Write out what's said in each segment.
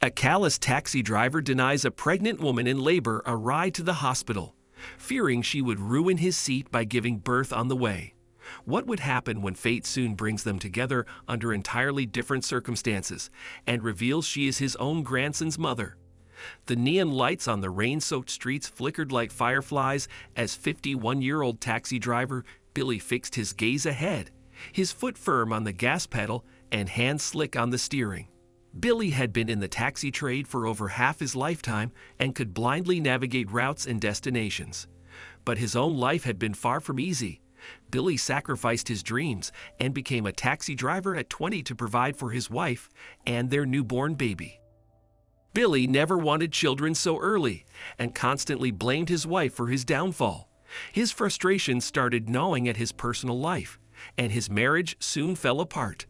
A callous taxi driver denies a pregnant woman in labor a ride to the hospital, fearing she would ruin his seat by giving birth on the way. What would happen when fate soon brings them together under entirely different circumstances and reveals she is his own grandson's mother? The neon lights on the rain-soaked streets flickered like fireflies as 51-year-old taxi driver Billy fixed his gaze ahead, his foot firm on the gas pedal and hands slick on the steering. Billy had been in the taxi trade for over half his lifetime and could blindly navigate routes and destinations. But his own life had been far from easy. Billy sacrificed his dreams and became a taxi driver at 20 to provide for his wife and their newborn baby. Billy never wanted children so early and constantly blamed his wife for his downfall. His frustration started gnawing at his personal life, and his marriage soon fell apart.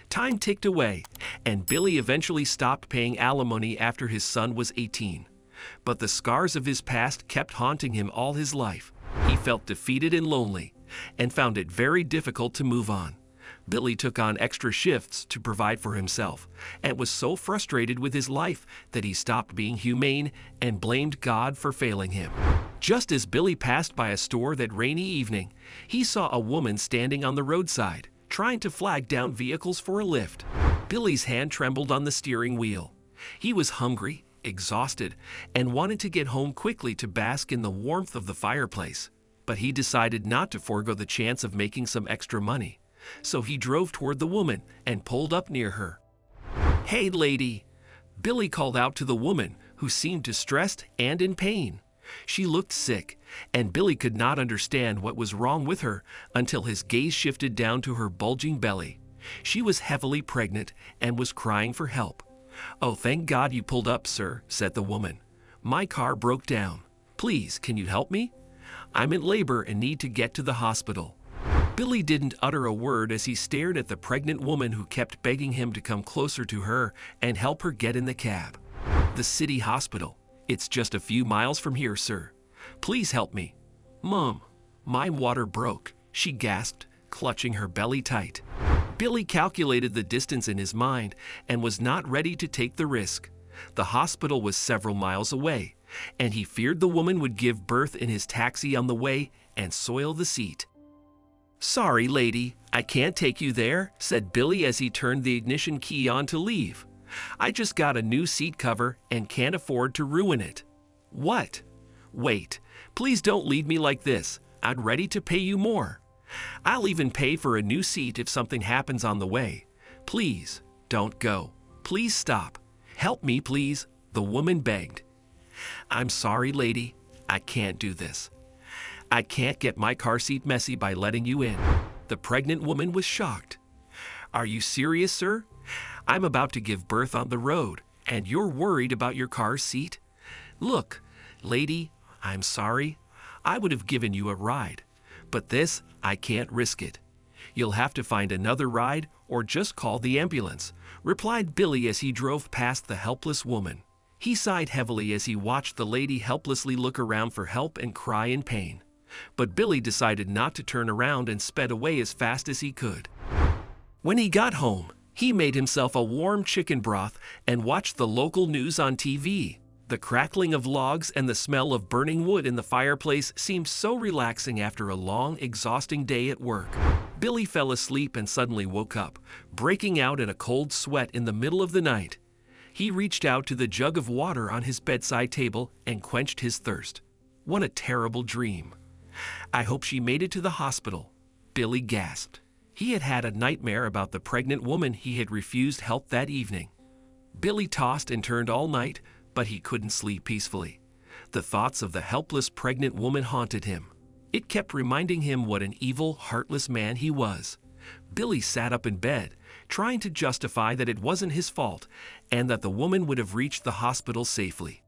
Time ticked away, and Billy eventually stopped paying alimony after his son was 18. But the scars of his past kept haunting him all his life. He felt defeated and lonely, and found it very difficult to move on. Billy took on extra shifts to provide for himself, and was so frustrated with his life that he stopped being humane and blamed God for failing him. Just as Billy passed by a store that rainy evening, he saw a woman standing on the roadside, trying to flag down vehicles for a lift. Billy's hand trembled on the steering wheel. He was hungry, exhausted, and wanted to get home quickly to bask in the warmth of the fireplace. But he decided not to forego the chance of making some extra money. So he drove toward the woman and pulled up near her. "Hey, lady," Billy called out to the woman, who seemed distressed and in pain. She looked sick, and Billy could not understand what was wrong with her until his gaze shifted down to her bulging belly. She was heavily pregnant and was crying for help. "Oh, thank God you pulled up, sir," said the woman. "My car broke down. Please, can you help me? I'm in labor and need to get to the hospital." Billy didn't utter a word as he stared at the pregnant woman who kept begging him to come closer to her and help her get in the cab. "The city hospital. It's just a few miles from here, sir. Please help me." "Mom, my water broke," she gasped, clutching her belly tight. Billy calculated the distance in his mind and was not ready to take the risk. The hospital was several miles away, and he feared the woman would give birth in his taxi on the way and soil the seat. "Sorry, lady, I can't take you there," said Billy as he turned the ignition key on to leave. "I just got a new seat cover and can't afford to ruin it." "What?" "Wait, please don't leave me like this. I'm ready to pay you more. I'll even pay for a new seat if something happens on the way. Please, don't go. Please stop. Help me, please," the woman begged. "I'm sorry, lady. I can't do this. I can't get my car seat messy by letting you in." The pregnant woman was shocked. "Are you serious, sir? I'm about to give birth on the road, and you're worried about your car seat? Look, lady, I'm sorry. I would have given you a ride, but this, I can't risk it. You'll have to find another ride or just call the ambulance," replied Billy as he drove past the helpless woman. He sighed heavily as he watched the lady helplessly look around for help and cry in pain. But Billy decided not to turn around and sped away as fast as he could. When he got home, he made himself a warm chicken broth and watched the local news on TV. The crackling of logs and the smell of burning wood in the fireplace seemed so relaxing after a long, exhausting day at work. Billy fell asleep and suddenly woke up, breaking out in a cold sweat in the middle of the night. He reached out to the jug of water on his bedside table and quenched his thirst. What a terrible dream. "I hope she made it to the hospital," Billy gasped. He had had a nightmare about the pregnant woman he had refused help that evening. Billy tossed and turned all night, but he couldn't sleep peacefully. The thoughts of the helpless pregnant woman haunted him. It kept reminding him what an evil, heartless man he was. Billy sat up in bed, trying to justify that it wasn't his fault and that the woman would have reached the hospital safely.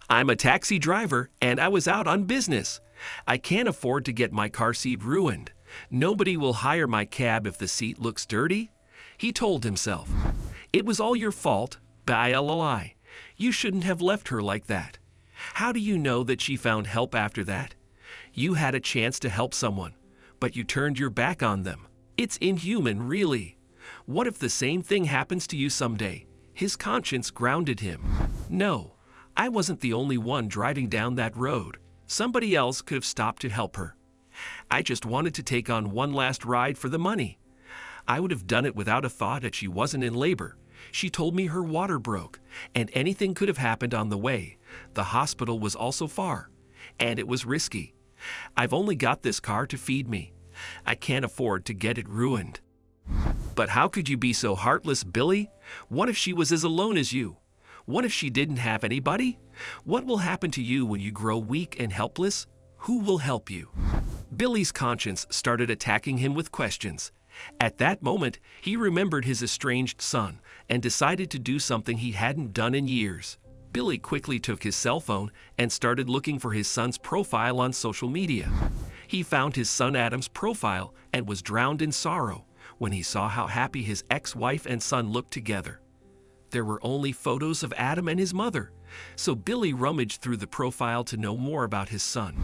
"I'm a taxi driver and I was out on business. I can't afford to get my car seat ruined. Nobody will hire my cab if the seat looks dirty," he told himself. "It was all your fault, Bye-la-la-lie. You shouldn't have left her like that. How do you know that she found help after that? You had a chance to help someone, but you turned your back on them. It's inhuman, really. What if the same thing happens to you someday, His conscience grounded him. No, I wasn't the only one driving down that road. Somebody else could have stopped to help her. I just wanted to take on one last ride for the money. I would have done it without a thought that she wasn't in labor. She told me her water broke, and anything could have happened on the way. The hospital was also far, and it was risky. I've only got this car to feed me. I can't afford to get it ruined. But how could you be so heartless, Billy? What if she was as alone as you? What if she didn't have anybody? What will happen to you when you grow weak and helpless? Who will help you? Billy's conscience started attacking him with questions. At that moment, he remembered his estranged son and decided to do something he hadn't done in years. Billy quickly took his cell phone and started looking for his son's profile on social media. He found his son Adam's profile and was drowned in sorrow when he saw how happy his ex-wife and son looked together. There were only photos of Adam and his mother, so Billy rummaged through the profile to know more about his son.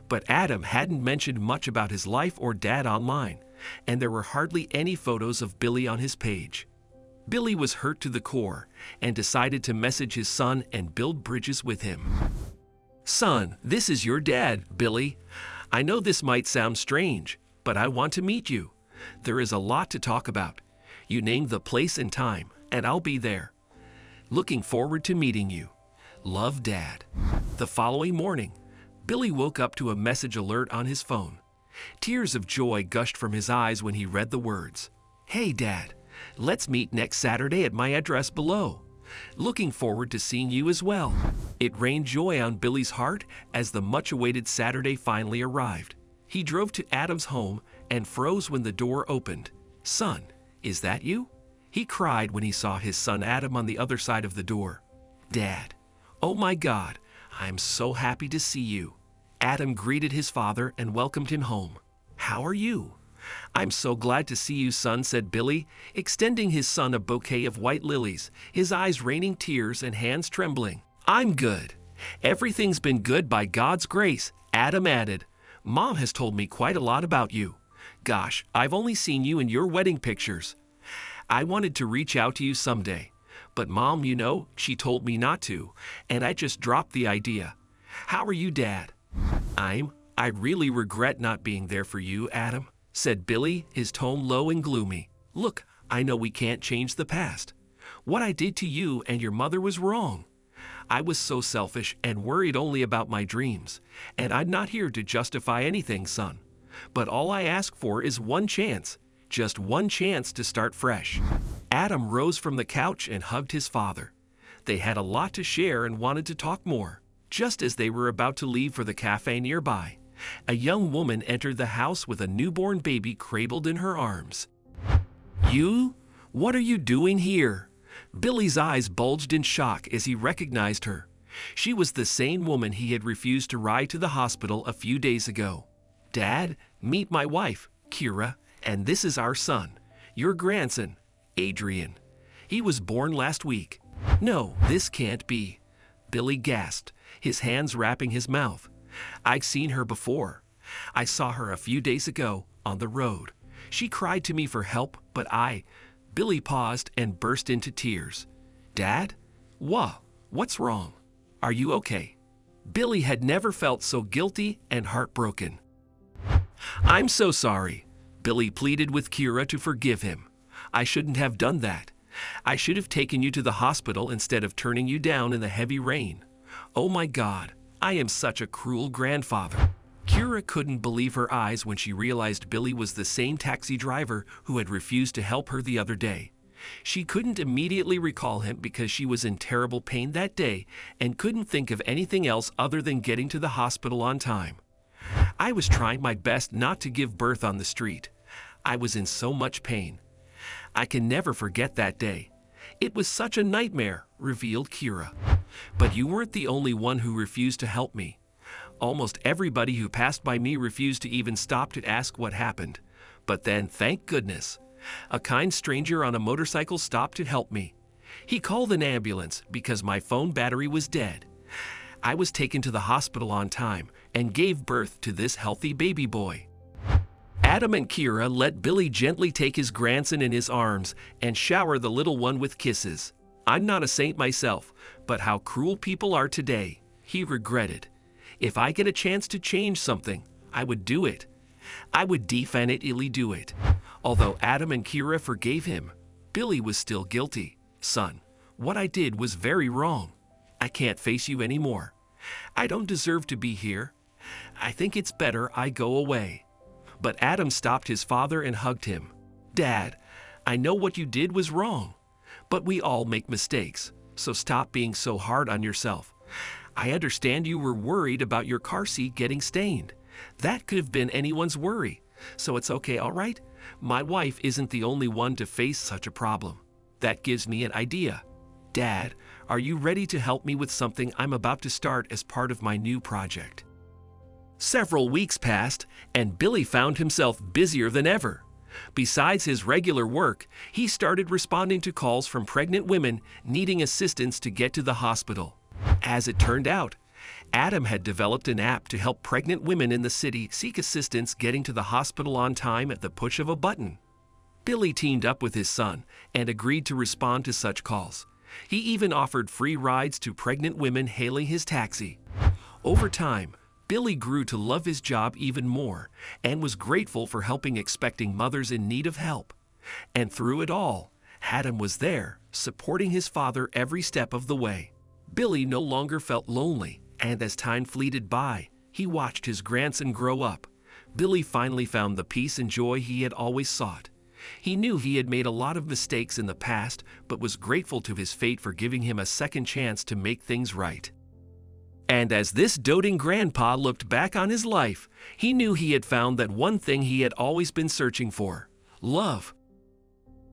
But Adam hadn't mentioned much about his life or dad online, and there were hardly any photos of Billy on his page. Billy was hurt to the core and decided to message his son and build bridges with him. "Son, this is your dad, Billy. I know this might sound strange, but I want to meet you. There is a lot to talk about. You name the place and time, and I'll be there. Looking forward to meeting you. Love, Dad." The following morning, Billy woke up to a message alert on his phone. Tears of joy gushed from his eyes when he read the words. "Hey, Dad, let's meet next Saturday at my address below. Looking forward to seeing you as well." It rained joy on Billy's heart as the much-awaited Saturday finally arrived. He drove to Adam's home and froze when the door opened. "Son, is that you?" He cried when he saw his son Adam on the other side of the door. "Dad, oh my God, I'm so happy to see you." Adam greeted his father and welcomed him home. "How are you?" "I'm so glad to see you, son," said Billy, extending his son a bouquet of white lilies, his eyes raining tears and hands trembling. "I'm good. Everything's been good by God's grace," Adam added. "Mom has told me quite a lot about you. Gosh, I've only seen you in your wedding pictures. I wanted to reach out to you someday, but Mom, she told me not to, and I just dropped the idea. How are you, Dad?" I really regret not being there for you, Adam," said Billy, his tone low and gloomy. "Look, I know we can't change the past. What I did to you and your mother was wrong. I was so selfish and worried only about my dreams, and I'm not here to justify anything, son. But all I ask for is one chance, just one chance to start fresh." Adam rose from the couch and hugged his father. They had a lot to share and wanted to talk more. Just as they were about to leave for the cafe nearby, a young woman entered the house with a newborn baby cradled in her arms. "You? What are you doing here?" Billy's eyes bulged in shock as he recognized her. She was the same woman he had refused to ride to the hospital a few days ago. "Dad, meet my wife, Kira, and this is our son, your grandson, Adrian. He was born last week." "No, this can't be," Billy gasped, his hands wrapping his mouth. "I've seen her before. I saw her a few days ago on the road. She cried to me for help, but Billy paused and burst into tears. "Dad? What's wrong? Are you okay?" Billy had never felt so guilty and heartbroken. "I'm so sorry," Billy pleaded with Kira to forgive him. "I shouldn't have done that. I should have taken you to the hospital instead of turning you down in the heavy rain. Oh my God, I am such a cruel grandfather." Kira couldn't believe her eyes when she realized Billy was the same taxi driver who had refused to help her the other day. She couldn't immediately recall him because she was in terrible pain that day and couldn't think of anything else other than getting to the hospital on time. "I was trying my best not to give birth on the street. I was in so much pain. I can never forget that day. It was such a nightmare," revealed Kira. "But you weren't the only one who refused to help me. Almost everybody who passed by me refused to even stop to ask what happened. But then, thank goodness, a kind stranger on a motorcycle stopped to help me. He called an ambulance because my phone battery was dead. I was taken to the hospital on time and gave birth to this healthy baby boy." Adam and Kira let Billy gently take his grandson in his arms and shower the little one with kisses. I'm not a saint myself, but how cruel people are today, he regretted. If I get a chance to change something, I would do it. I would definitely do it. Although Adam and Kira forgave him, Billy was still guilty. Son, what I did was very wrong. I can't face you anymore. I don't deserve to be here. I think it's better I go away. But Adam stopped his father and hugged him. Dad, I know what you did was wrong, but we all make mistakes, so stop being so hard on yourself. I understand you were worried about your car seat getting stained. That could have been anyone's worry, so it's okay, all right? My wife isn't the only one to face such a problem. That gives me an idea. Dad, are you ready to help me with something I'm about to start as part of my new project? Several weeks passed, and Billy found himself busier than ever. Besides his regular work, he started responding to calls from pregnant women needing assistance to get to the hospital. As it turned out, Adam had developed an app to help pregnant women in the city seek assistance getting to the hospital on time at the push of a button. Billy teamed up with his son and agreed to respond to such calls. He even offered free rides to pregnant women hailing his taxi. Over time, Billy grew to love his job even more and was grateful for helping expecting mothers in need of help. And through it all, Adam was there, supporting his father every step of the way. Billy no longer felt lonely, and as time fleeted by, he watched his grandson grow up. Billy finally found the peace and joy he had always sought. He knew he had made a lot of mistakes in the past, but was grateful to his fate for giving him a second chance to make things right. And as this doting grandpa looked back on his life, he knew he had found that one thing he had always been searching for: love.